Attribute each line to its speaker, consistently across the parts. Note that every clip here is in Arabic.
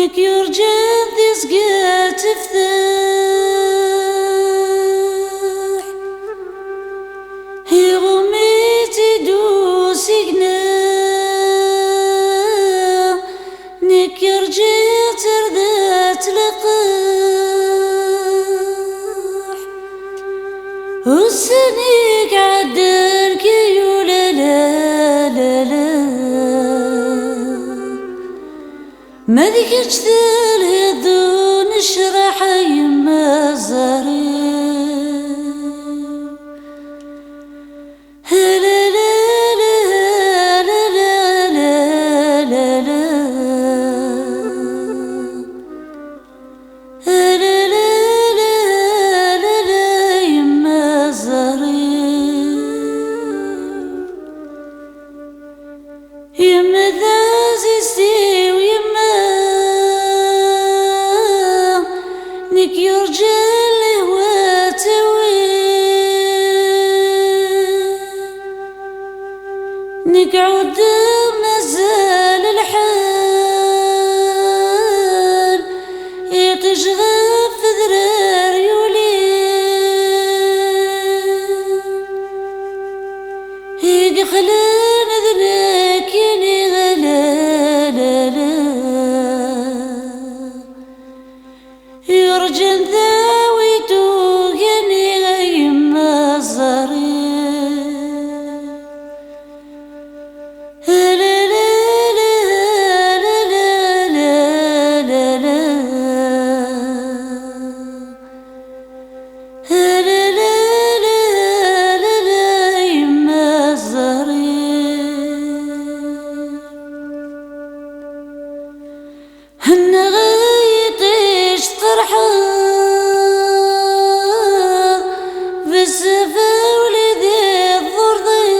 Speaker 1: نك يرجع ذي تفتح هي غميتي دوسي قناع نك يرجع تردات لقاح والسنيك عدلك يولا لا لا لا ما ذكرت الهدون اشرح يما زهري لا لا لا لا لا لا لا لا لا لا يما زهري يما ذازي ويما نك يرجع لهواتوي نقعد مازال الحال يتشغف ذرار يولي يدخلن ذلك يني غلا لا لا يرجن ذاويتو يني غيما زهري هنغيتش طرحة بالسفا ولدي الضرضي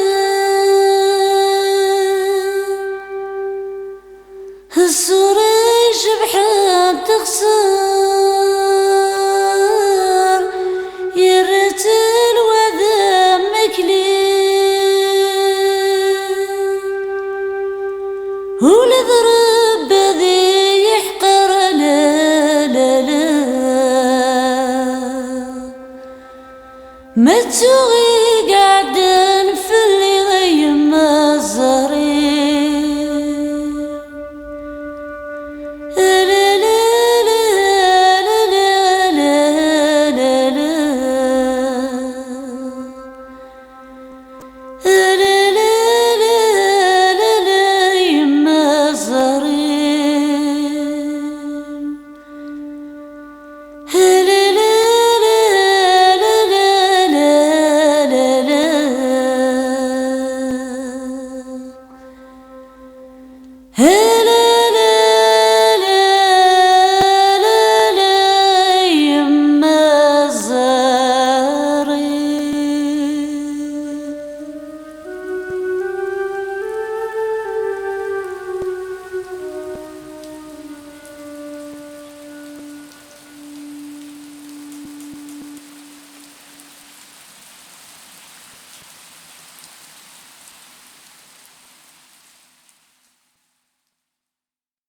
Speaker 1: الصورة شبحان تخسر يرتل وذا مكلي ولضرب ذي يحقر لا لا لا ما تسوغي